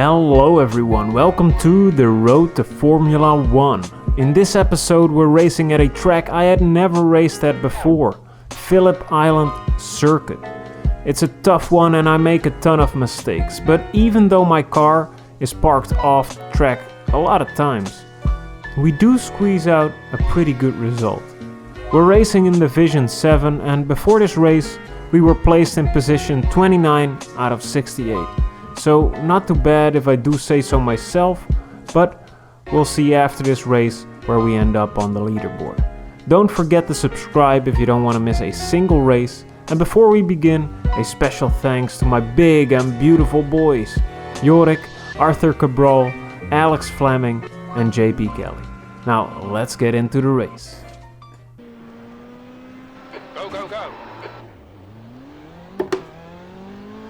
Hello everyone, welcome to the road to Formula 1. In this episode we're racing at a track I had never raced at before, Phillips Island Circuit. It's a tough one and I make a ton of mistakes, but even though my car is parked off track a lot of times, we do squeeze out a pretty good result. We're racing in Division 7 and before this race we were placed in position 29 out of 68. So not too bad if I do say so myself, but we'll see after this race where we end up on the leaderboard. Don't forget to subscribe if you don't want to miss a single race. And before we begin, a special thanks to my big and beautiful boys, Jorik, Arthur Cabral, Alex Fleming and JP Kelly. Now let's get into the race. Go, go, go.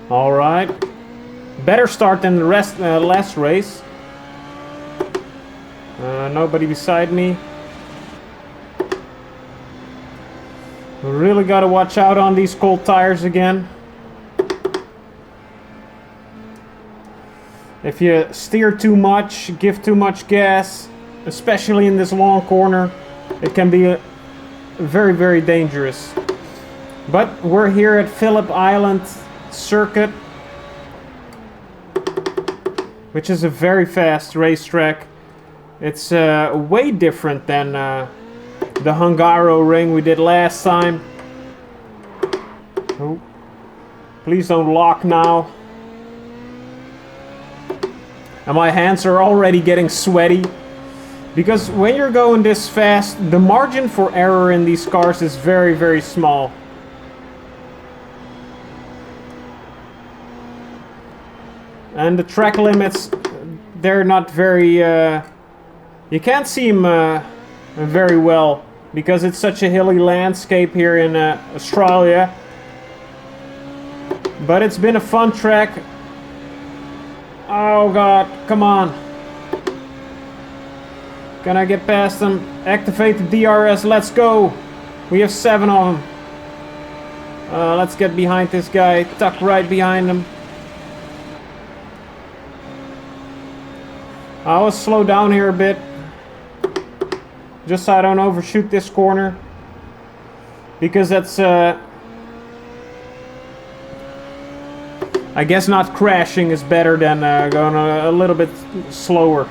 Alright. Better start than the last race. Nobody beside me. We really gotta watch out on these cold tires again. If you steer too much, give too much gas, especially in this long corner, it can be very, very dangerous. But we're here at Phillips Island Circuit, which is a very fast racetrack. It's way different than the Hungaro ring we did last time. Oh, please don't lock now. And my hands are already getting sweaty. Because when you're going this fast, the margin for error in these cars is very, very small. And the track limits, they're not very, you can't see them very well because it's such a hilly landscape here in Australia. But it's been a fun track. Oh god, come on. Can I get past them? Activate the DRS, let's go. We have 7 of them. Let's get behind this guy, tuck right behind him. I'll slow down here a bit, just so I don't overshoot this corner, because that's, I guess not crashing is better than going a little bit slower.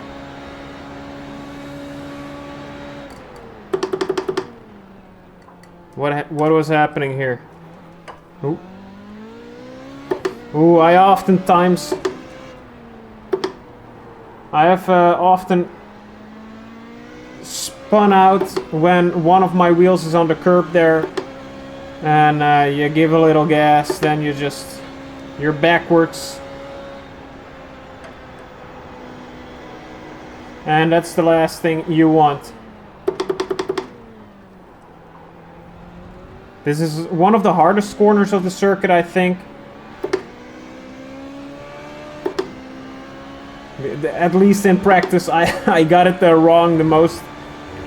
What was happening here? Ooh. Ooh, I have often spun out when one of my wheels is on the curb there, and you give a little gas, then you're backwards, and that's the last thing you want. This is one of the hardest corners of the circuit, I think. At least in practice, I got it wrong the most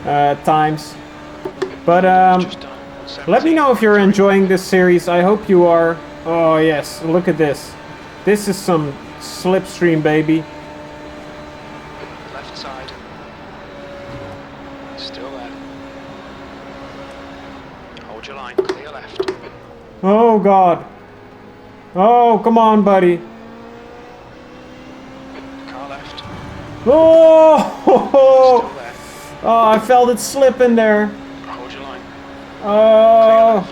times. But let me know if you're enjoying this series. I hope you are. Oh yes, look at this. This is some slipstream, baby. Left side. Still there. Hold your line, clear left. Oh god. Oh, come on, buddy. Oh! Oh, I felt it slip in there. Hold your line. Oh!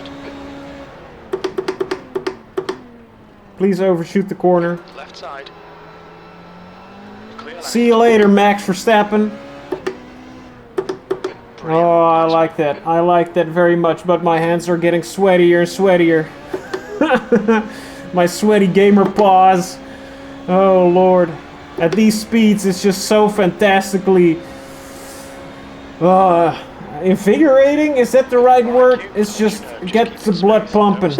Please overshoot the corner. Left side. Clear left. See you later, Max Verstappen. Oh, I like that. I like that very much, but my hands are getting sweatier and sweatier. My sweaty gamer paws. Oh, Lord. At these speeds, it's just so fantastically invigorating. Is that the right word? It's just gets the blood pumping.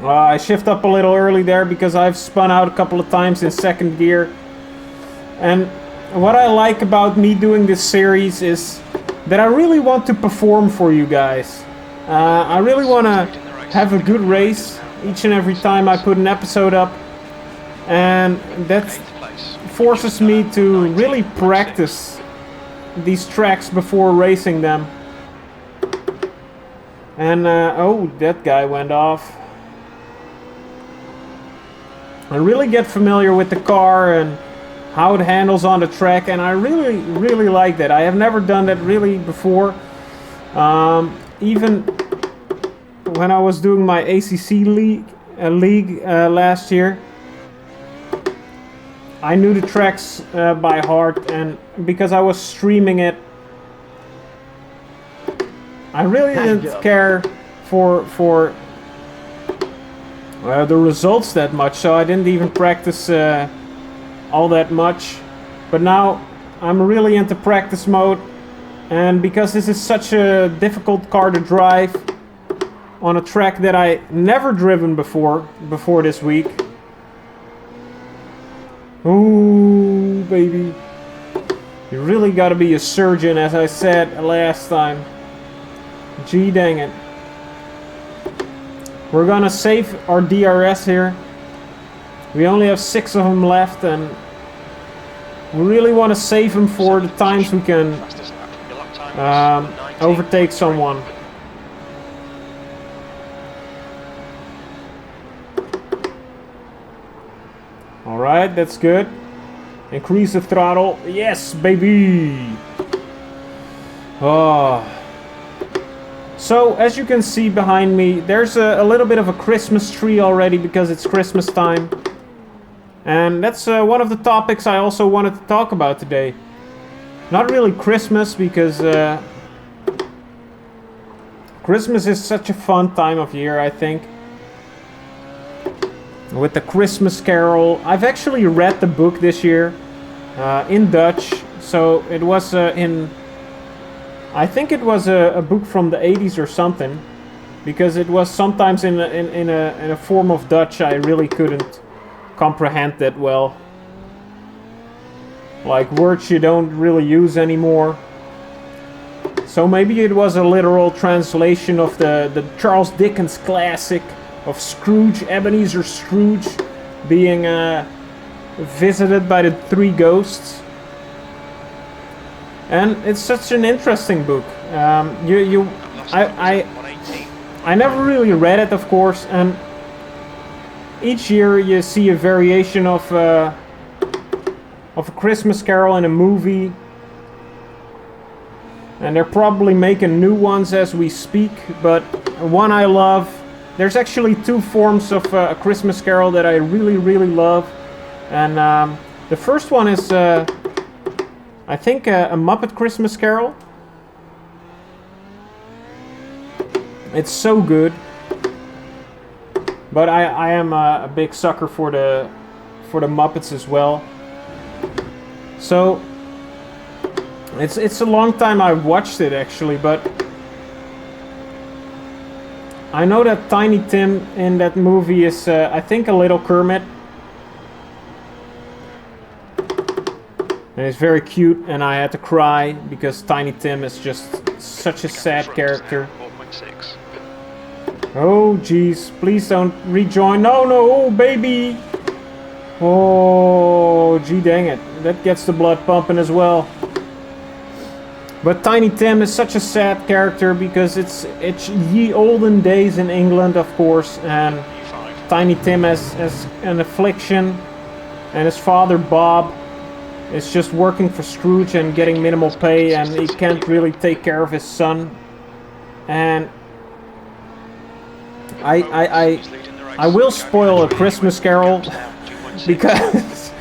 I shift up a little early there because I've spun out a couple of times in second gear. And what I like about me doing this series is that I really want to perform for you guys. I really want to have a good race each and every time I put an episode up, and that forces me to really practice these tracks before racing them. And oh, that guy went off. I really get familiar with the car and how it handles on the track, and I really like that. I have never done that really before. Even when I was doing my ACC league last year, I knew the tracks by heart, and because I was streaming it, I really didn't care for the results that much, so I didn't even practice all that much. But now I'm really into practice mode, and because this is such a difficult car to drive on a track that I never driven before this week. Ooh, baby. You really gotta be a surgeon, as I said last time. Gee dang it. We're gonna save our DRS here. We only have 6 of them left, and we really want to save them for the times we can overtake someone. Alright, that's good. Increase the throttle. Yes, baby! Oh. So, as you can see behind me, there's a little bit of a Christmas tree already because it's Christmas time. And that's one of the topics I also wanted to talk about today. Not really Christmas, because Christmas is such a fun time of year, I think. With the Christmas Carol. I've actually read the book this year in Dutch. So it was I think it was a book from the 80s or something, because it was sometimes in a form of Dutch I really couldn't comprehend that well. Like words you don't really use anymore. So maybe it was a literal translation of the Charles Dickens classic of Scrooge, Ebenezer Scrooge, being visited by the 3 ghosts. And it's such an interesting book. I never really read it, of course, and each year you see a variation of A Christmas Carol in a movie, and they're probably making new ones as we speak. But one I love. There's actually 2 forms of A Christmas Carol that I really love, and the first one is I think a Muppet Christmas Carol. It's so good. But I am a big sucker for the Muppets as well. So it's a long time I've watched it actually, but I know that Tiny Tim in that movie is I think a little Kermit. And it's very cute, and I had to cry because Tiny Tim is just such a sad character. Oh jeez, please don't rejoin. No, oh baby! Oh, gee dang it. That gets the blood pumping as well. But Tiny Tim is such a sad character because it's ye olden days in England, of course, and Tiny Tim has an affliction, and his father Bob is just working for Scrooge and getting minimal pay, and he can't really take care of his son. And I will spoil A Christmas Carol because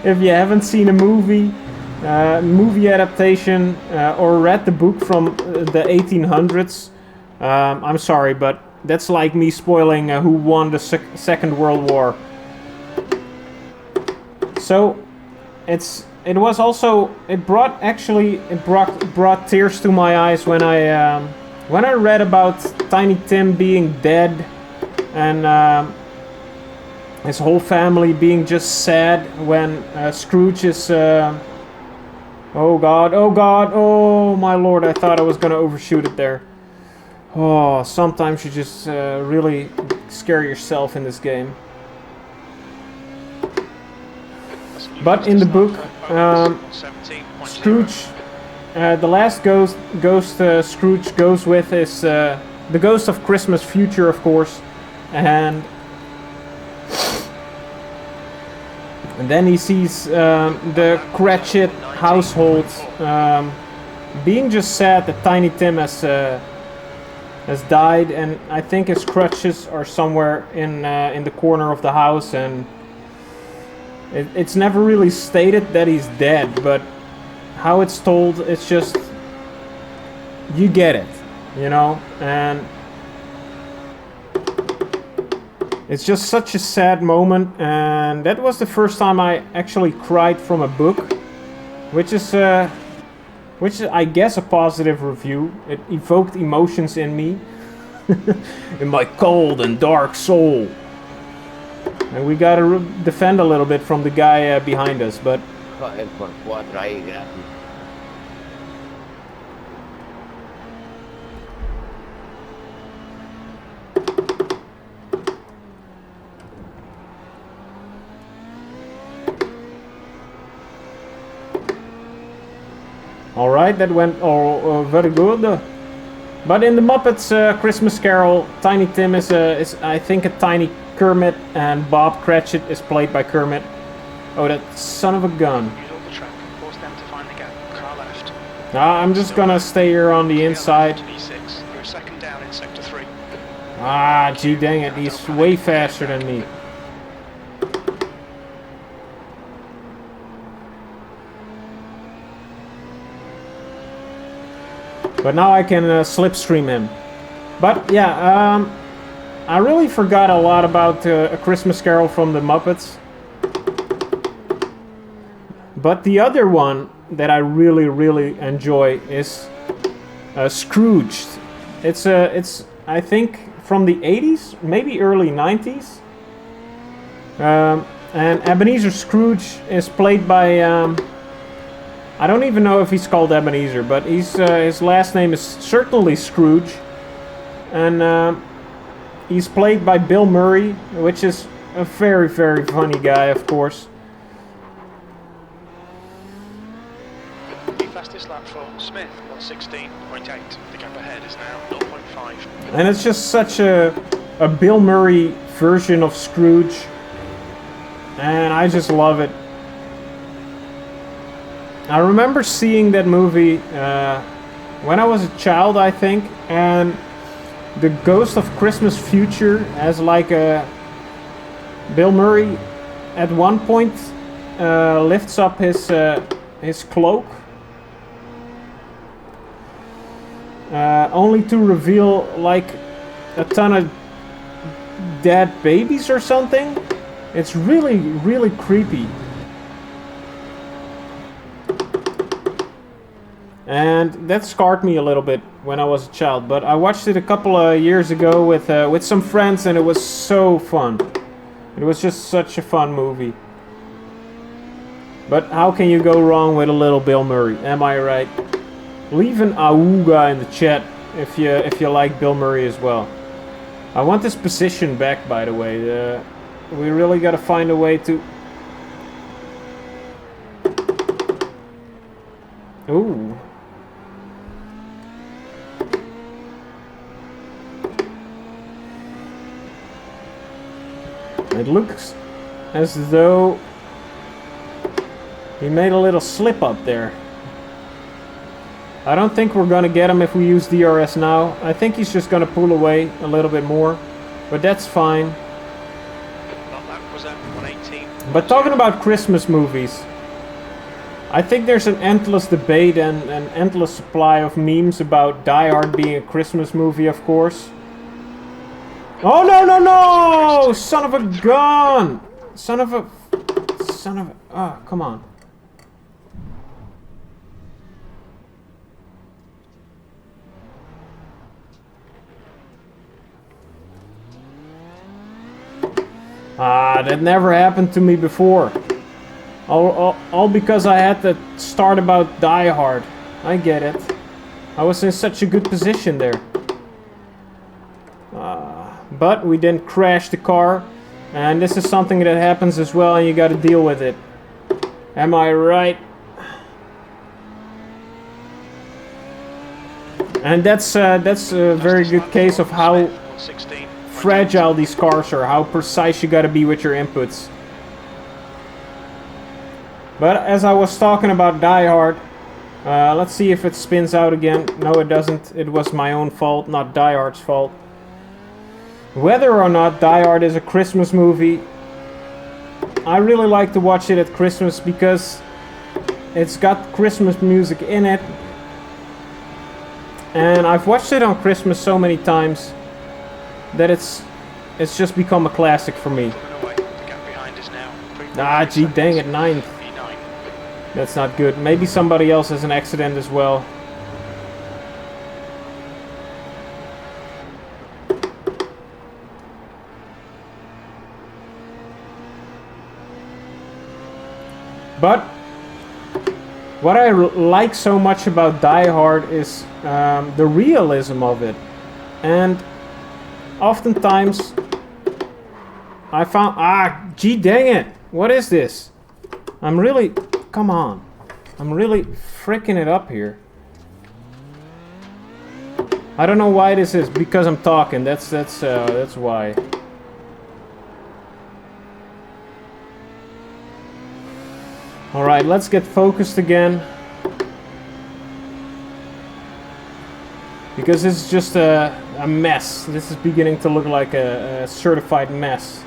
if you haven't seen a movie adaptation or read the book from the 1800s, I'm sorry, but that's like me spoiling who won the Second World War. So it brought tears to my eyes when I read about Tiny Tim being dead and his whole family being just sad when Scrooge is oh god, oh my lord, I thought I was gonna overshoot it there. Oh, sometimes you just really scare yourself in this game. But in the book, Scrooge, the last ghost Scrooge goes with is the ghost of Christmas future, of course, and then he sees the Cratchit household being just sad that Tiny Tim has died, and I think his crutches are somewhere in the corner of the house, and it's never really stated that he's dead, but how it's told, it's just, you get it, you know, and it's just such a sad moment, and that was the first time I actually cried from a book, which is I guess a positive review. It evoked emotions in me, in my cold and dark soul. And we gotta defend a little bit from the guy behind us, but... Alright, that went very good. But in the Muppets Christmas Carol, Tiny Tim is I think a tiny Kermit, and Bob Cratchit is played by Kermit. Oh, that son of a gun. Use all the track. Force them to find the gap. Car left. I'm just gonna stay here on the inside. V6. You're second down in sector 3. Ah, gee dang it, he's way faster than me. But now I can slipstream him. But yeah, I really forgot a lot about A Christmas Carol from the Muppets. But the other one that I really, really enjoy is Scrooged. It's I think from the 80s, maybe early 90s. And Ebenezer Scrooge is played by... I don't even know if he's called Ebenezer, but his last name is certainly Scrooge. And he's played by Bill Murray, which is a very, very funny guy, of course. The fastest lap for Smith, 1:16.8. The gap ahead is now 0.5. And it's just such a Bill Murray version of Scrooge. And I just love it. I remember seeing that movie when I was a child, I think, and the Ghost of Christmas Future as like a Bill Murray at one point lifts up his cloak only to reveal like a ton of dead babies or something. It's really, really creepy. And that scarred me a little bit when I was a child, but I watched it a couple of years ago with some friends, and it was so fun. It was just such a fun movie. But how can you go wrong with a little Bill Murray? Am I right? Leave an auga in the chat if you like Bill Murray as well. I want this position back, by the way. We really gotta find a way to... Ooh. It looks as though he made a little slip up there. I don't think we're gonna get him if we use DRS now. I think he's just gonna pull away a little bit more, but that's fine. But talking about Christmas movies, I think there's an endless debate and an endless supply of memes about Die Hard being a Christmas movie, of course. Oh no no no! Son of a gun! Son of a... Ah, oh, come on. Ah, that never happened to me before. All because I had to start about Die Hard. I get it. I was in such a good position there. but we didn't crash the car. And this is something that happens as well, and you got to deal with it. Am I right? And that's a very good case of how fragile these cars are, how precise you got to be with your inputs. But as I was talking about Die Hard, let's see if it spins out again. No, it doesn't. It was my own fault, not Die Hard's fault. Whether or not Die Hard is a Christmas movie, I really like to watch it at Christmas because it's got Christmas music in it. And I've watched it on Christmas so many times that it's just become a classic for me. Ah, gee dang it, 9th. That's not good. Maybe somebody else has an accident as well. But what I like so much about Die Hard is the realism of it. And oftentimes I found... Ah, gee dang it! What is this? I'm really... Come on. I'm really freaking it up here. I don't know why this is. Because I'm talking. That's why. Alright, let's get focused again. Because this is just a mess. This is beginning to look like a certified mess.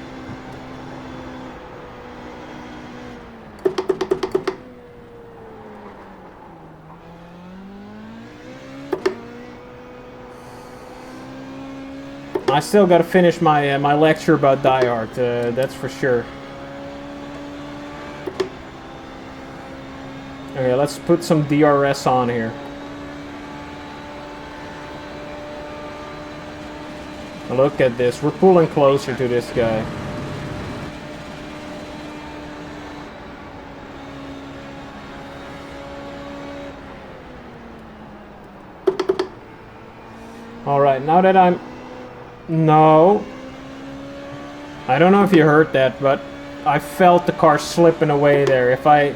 I still gotta finish my my lecture about Die Hard, that's for sure. Okay, let's put some DRS on here. Look at this, we're pulling closer to this guy. Alright, now that I'm... No. I don't know if you heard that, but I felt the car slipping away there. If I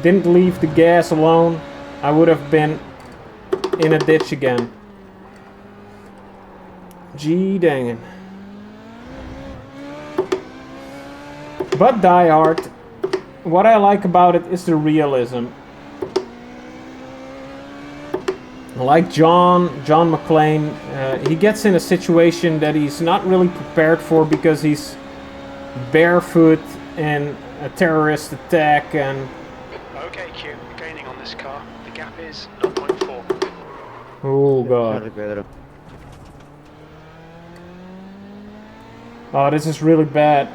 didn't leave the gas alone, I would have been in a ditch again. Gee dang it. But Die Hard, what I like about it is the realism. Like John McClane, he gets in a situation that he's not really prepared for because he's barefoot in a terrorist attack and... Okay, Q, gaining on this car. The gap is 0.4. Oh god. Oh, this is really bad.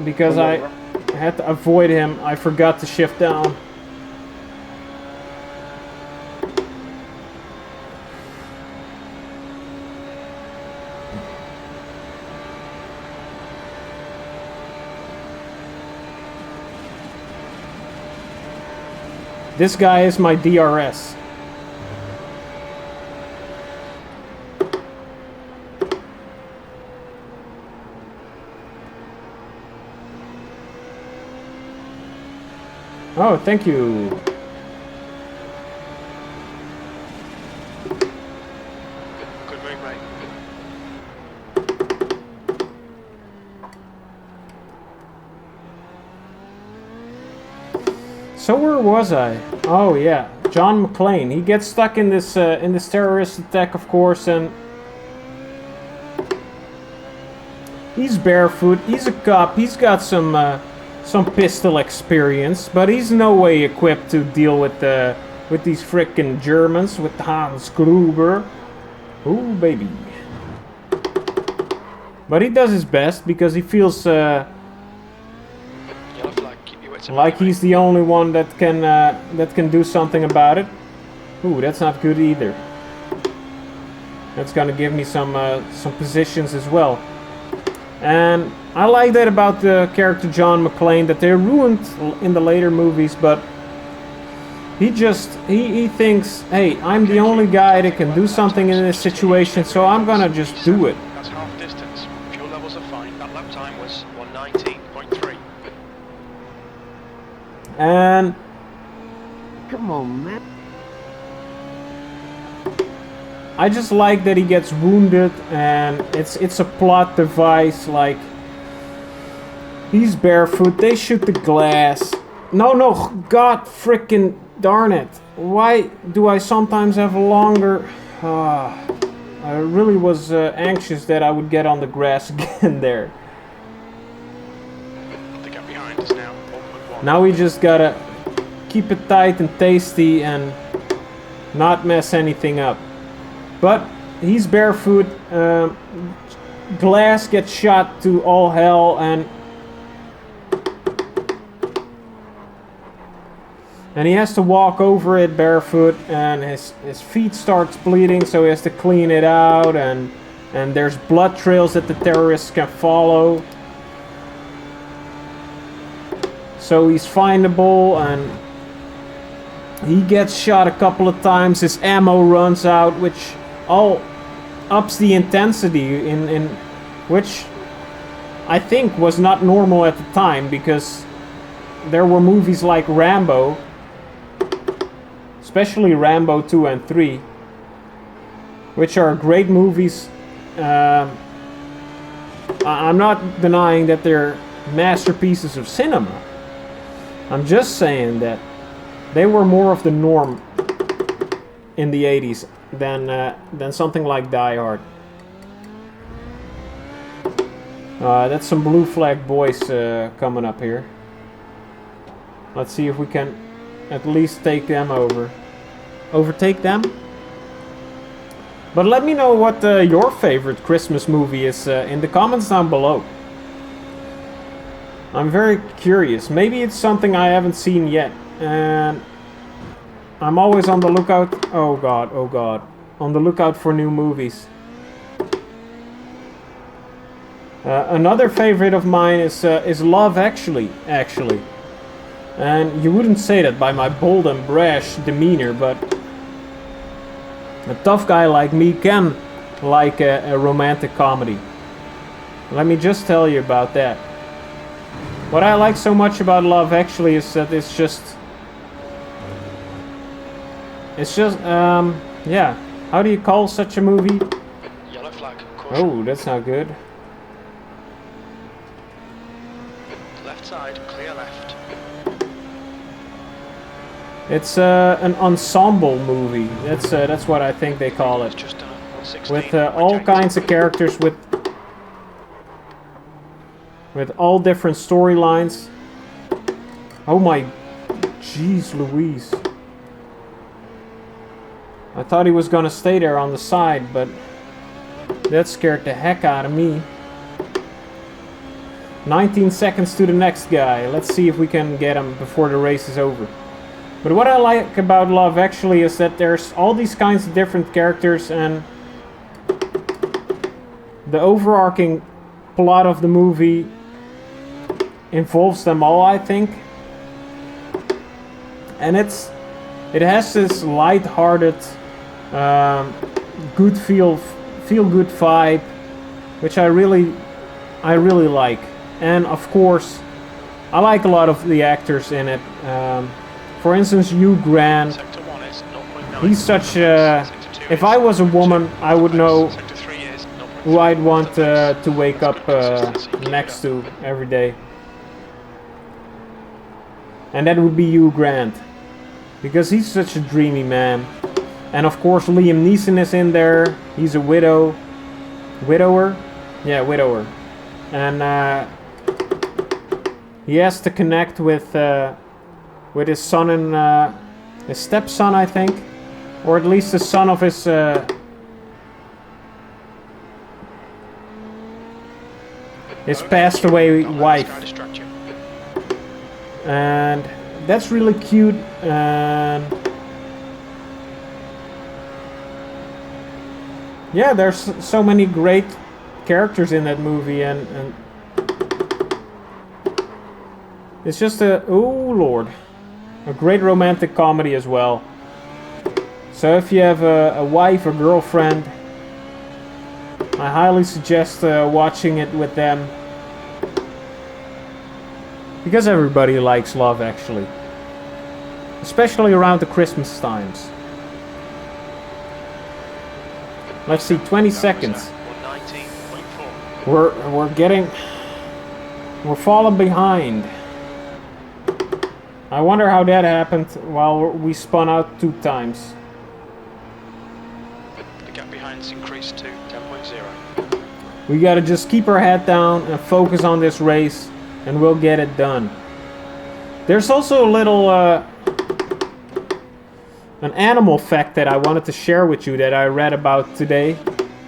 Because I had to avoid him, I forgot to shift down. This guy is my DRS. Oh, thank you. Good move, mate. So where was I? Oh yeah, John McClane. He gets stuck in this terrorist attack, of course, and he's barefoot. He's a cop. He's got some pistol experience, but he's no way equipped to deal with these frickin' Germans, with Hans Gruber. Ooh, baby. But he does his best because he feels like he's the only one that can do something about it. Ooh, that's not good either. That's gonna give me some positions as well. And I like that about the character John McClane, that they're ruined in the later movies, but he thinks, hey, I'm the only guy that can do something in this situation, so I'm gonna just do it. That's half distance. time was 119.3. And come on, man. I just like that he gets wounded, and it's a plot device. Like, he's barefoot, they shoot the glass. No, god frickin' darn it. Why do I sometimes have a longer... I really was anxious that I would get on the grass again there. The gap behind is now 1.1. Now we just gotta keep it tight and tasty and not mess anything up. But he's barefoot, glass gets shot to all hell, and he has to walk over it barefoot, and his feet starts bleeding, so he has to clean it out, and there's blood trails that the terrorists can follow. So he's findable, and he gets shot a couple of times. His ammo runs out, which all ups the intensity, in which I think was not normal at the time, because there were movies like Rambo, especially Rambo 2 and 3, which are great movies. I'm not denying that they're masterpieces of cinema. I'm just saying that they were more of the norm in the 80s than something like Die Hard. That's some Blue Flag boys coming up here. Let's see if we can at least take them over. Overtake them? But let me know what your favorite Christmas movie is in the comments down below. I'm very curious. Maybe it's something I haven't seen yet. And I'm always on the lookout. Oh god. On the lookout for new movies. Another favorite of mine is Love Actually. And you wouldn't say that by my bold and brash demeanor, but a tough guy like me can like a romantic comedy. Let me just tell you about that. What I like so much about Love Actually is that it's just yeah. How do you call such a movie? Yellow flag. Caution. Oh, that's not good. Left side, clear left. It's an ensemble movie. That's what I think they call it. Just 116. With all kinds of characters, with all different storylines. Oh my, jeez Louise. I thought he was gonna stay there on the side, but that scared the heck out of me. 19 seconds to the next guy. Let's see if we can get him before the race is over. But what I like about Love Actually is that there's all these kinds of different characters, and the overarching plot of the movie involves them all, I think. And it has this light-hearted, good feel good vibe, which I really like. And of course, I like a lot of the actors in it. For instance, Hugh Grant. He's such a... If I was a woman, I would know who I'd want to wake up next to every day. And that would be Hugh Grant. Because he's such a dreamy man. And of course Liam Neeson is in there. He's a widower. Yeah, widower. And he has to connect with his son and his stepson, I think. Or at least the son of his passed away wife. And that's really cute. And yeah, there's so many great characters in that movie, and it's just a great romantic comedy as well. So if you have a wife or girlfriend, I highly suggest watching it with them. Because everybody likes love, actually. Especially around the Christmas times. Let's see, 20 seconds. We're falling behind. I wonder how that happened while we spun out 2 times. The gap behind's increased to 10.0. We gotta just keep our head down and focus on this race, and we'll get it done. There's also a little an animal fact that I wanted to share with you that I read about today,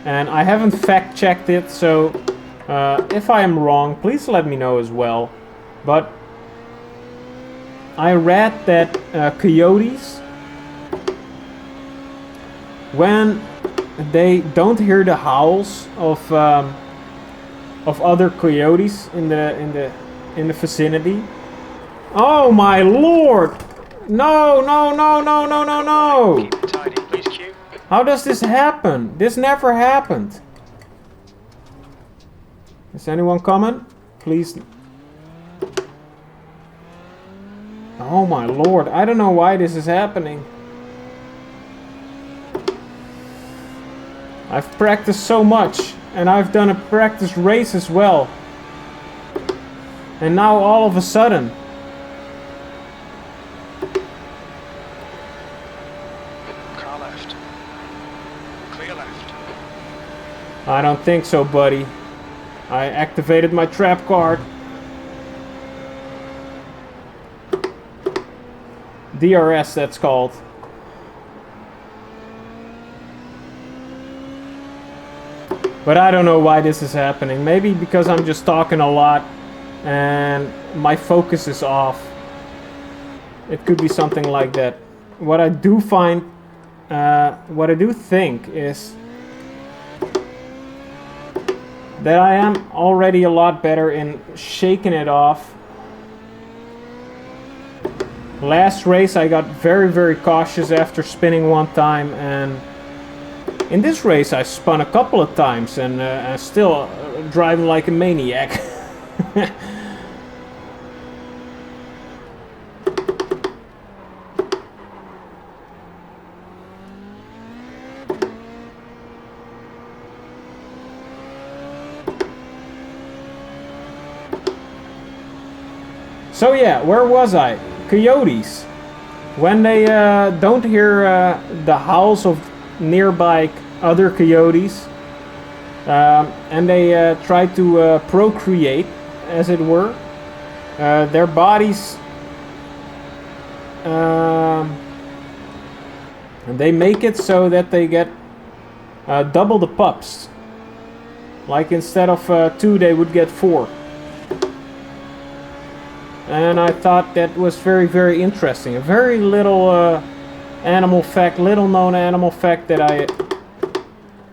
and I haven't fact checked it, so if I am wrong, please let me know as well. But I read that coyotes, when they don't hear the howls of other coyotes in the vicinity. Oh my lord! No, no, no, no, no, no, no! Keep it tidy, please, Q. How does this happen? This never happened. Is anyone coming? Please. Oh my lord, I don't know why this is happening. I've practiced so much, and I've done a practice race as well. And now all of a sudden... Car left. Clear left. I don't think so, buddy. I activated my trap card. DRS, that's called. But I don't know why this is happening. Maybe because I'm just talking a lot and my focus is off. It could be something like that. What I do find, what I do think is that I am already a lot better in shaking it off. Last race I got very, very cautious after spinning 1 time, and in this race I spun a couple of times and still driving like a maniac. So yeah, where was I? Coyotes. When they don't hear the howls of nearby other coyotes, and they try to procreate, as it were, their bodies, and they make it so that they get double the pups. Like instead of 2, they would get 4. And I thought that was very, very interesting. A very little animal fact, little known animal fact that I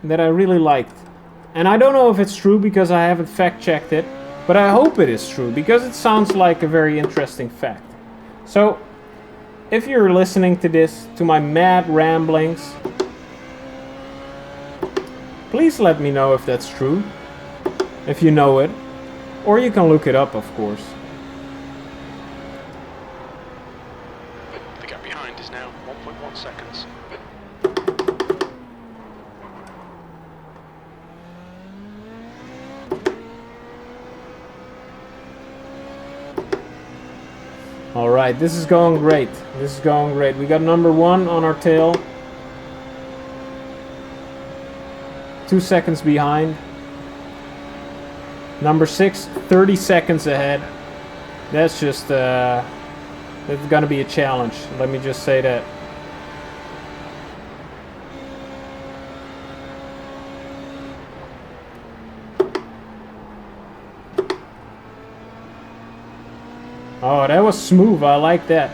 really liked. And I don't know if it's true because I haven't fact checked it, but I hope it is true because it sounds like a very interesting fact. So, if you're listening to this, to my mad ramblings, please let me know if that's true, if you know it, or you can look it up, of course. The gap behind is now 1.1 seconds. Alright, this is going great. This is going great. We got number 1 on our tail. 2 seconds behind. Number 6, 30 seconds ahead. That's just, that's gonna be a challenge. Let me just say that. Oh, that was smooth. I like that.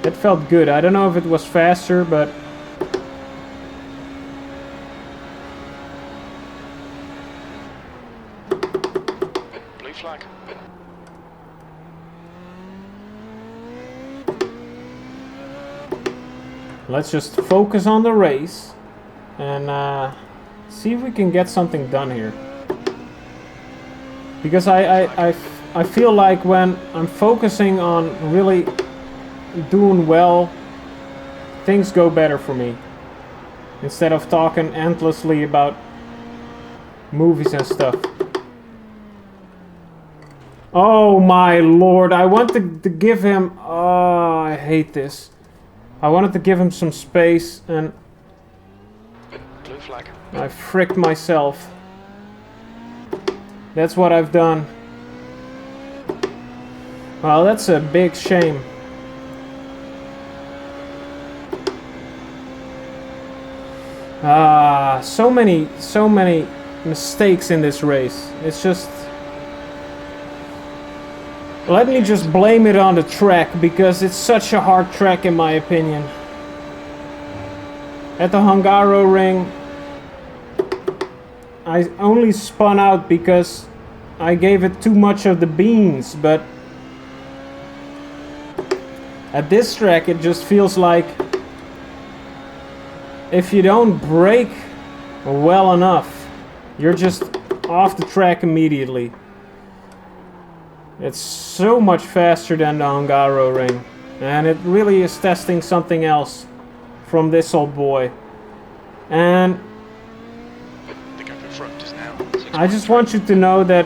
That felt good. I don't know if it was faster, but... Blue flag. Let's just focus on the race and see if we can get something done here. Because I I feel like when I'm focusing on really doing well, things go better for me. Instead of talking endlessly about movies and stuff. Oh my lord, I wanted to give him... Oh, I hate this. I wanted to give him some space and... Blue flag. I fricked myself. That's what I've done. Well, that's a big shame. So many mistakes in this race. It's just... Let me just blame it on the track, because it's such a hard track in my opinion. At the Hungaroring, I only spun out because I gave it too much of the beans, but at this track it just feels like if you don't brake well enough, you're just off the track immediately. It's so much faster than the Hungaroring, and it really is testing something else from this old boy. And The gap in front is now I just want you to know that,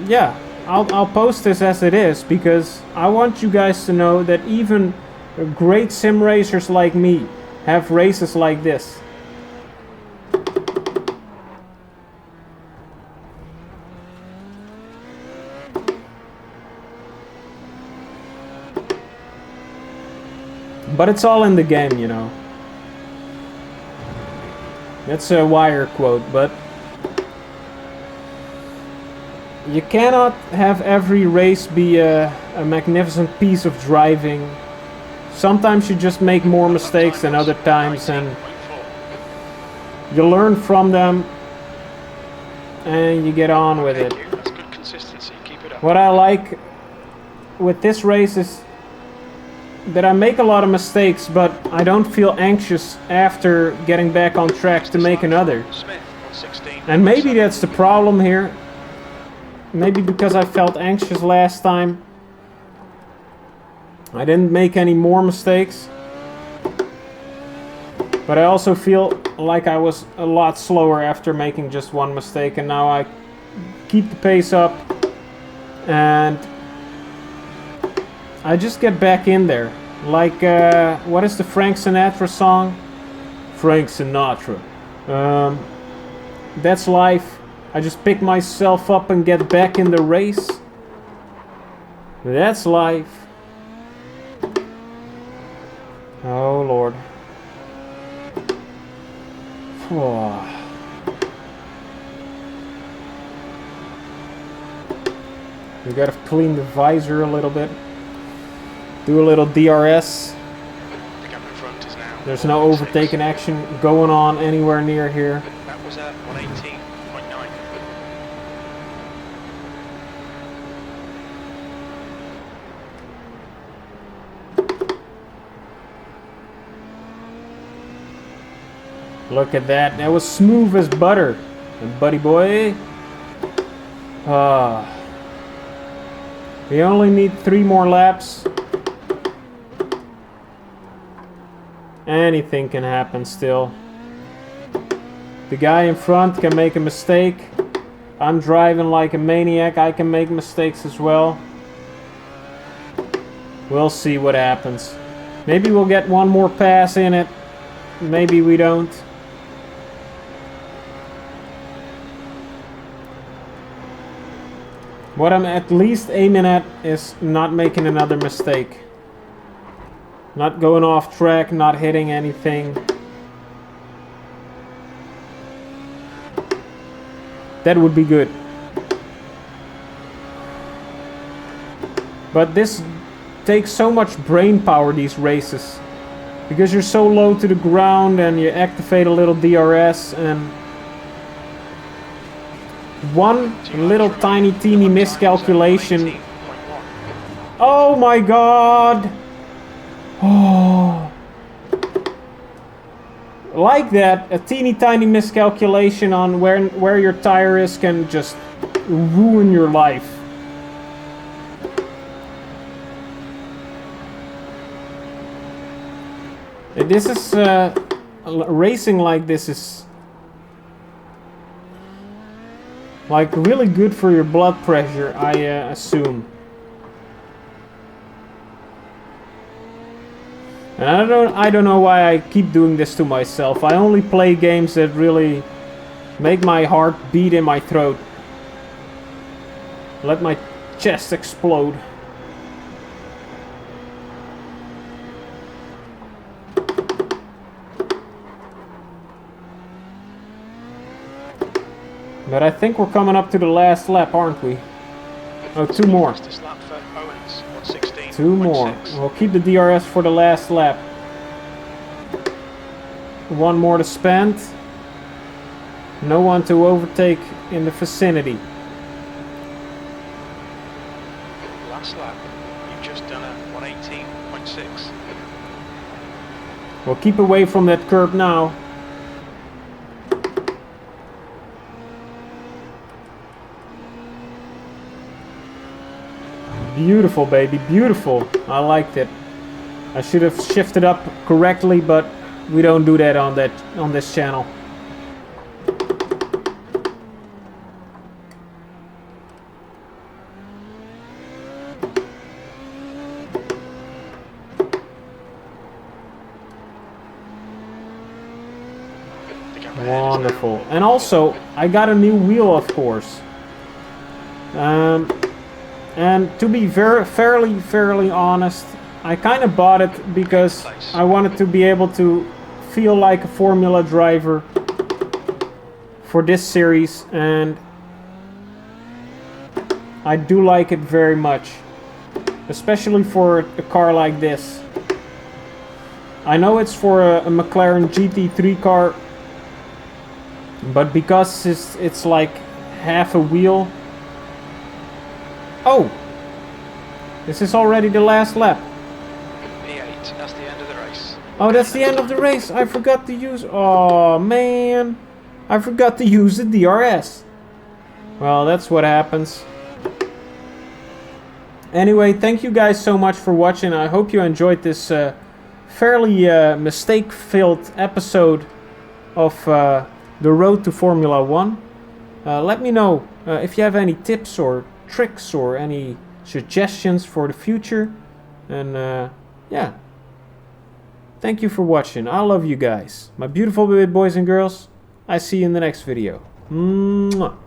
yeah, I'll post this as it is, because I want you guys to know that even great sim racers like me have races like this. But it's all in the game, you know. That's a Wire quote, but you cannot have every race be a magnificent piece of driving. Sometimes you just make more mistakes than other times, and you learn from them and you get on with it. That's good consistency. Keep it up. What I like with this race is that I make a lot of mistakes, but I don't feel anxious after getting back on track to make another. Smith on 16. And maybe that's the problem here. Maybe because I felt anxious last time, I didn't make any more mistakes. But I also feel like I was a lot slower after making just one mistake, and now I keep the pace up and I just get back in there. Like, what is the Frank Sinatra song? Frank Sinatra. That's life. I just pick myself up and get back in the race. That's life. Oh, Lord. Oh. We gotta clean the visor a little bit. Do a little DRS. The gap in front is now. There's no overtaking action going on anywhere near here. That was at 118.9. Look at that. That was smooth as butter, buddy boy. We only need 3 more laps. Anything can happen still. The guy in front can make a mistake. I'm driving like a maniac. I can make mistakes as well. We'll see what happens. Maybe we'll get one more pass in it. Maybe we don't. What I'm at least aiming at is not making another mistake. Not going off track, not hitting anything. That would be good. But this takes so much brain power, these races. Because you're so low to the ground and you activate a little DRS, and one little tiny teeny miscalculation. Oh my god! Oh. Like that, a teeny tiny miscalculation on where your tire is can just ruin your life. This is racing like this is like really good for your blood pressure, I assume. And I don't know why I keep doing this to myself. I only play games that really make my heart beat in my throat. Let my chest explode. But I think we're coming up to the last lap, aren't we? Oh, two more. Two more. We'll keep the DRS for the last lap. One more to spend. No one to overtake in the vicinity. Last lap. You've just done a 118.6. We'll keep away from that curb now. Beautiful, baby, beautiful. I liked it. I should have shifted up correctly, but we don't do that on this channel. Wonderful. And also, I got a new wheel, of course. And to be fairly honest, I kind of bought it because I wanted to be able to feel like a Formula driver for this series, and I do like it very much, especially for a car like this. I know it's for a McLaren GT3 car, but because it's like half a wheel. Oh! This is already the last lap. P8, that's the end of the race. Oh, that's the end of the race. I forgot to use... Oh, man. I forgot to use the DRS. Well, that's what happens. Anyway, thank you guys so much for watching. I hope you enjoyed this fairly mistake-filled episode of the road to Formula 1. Let me know if you have any tips or tricks or any suggestions for the future. And yeah, thank you for watching. I love you guys, my beautiful boys and girls. I see you in the next video. Mwah.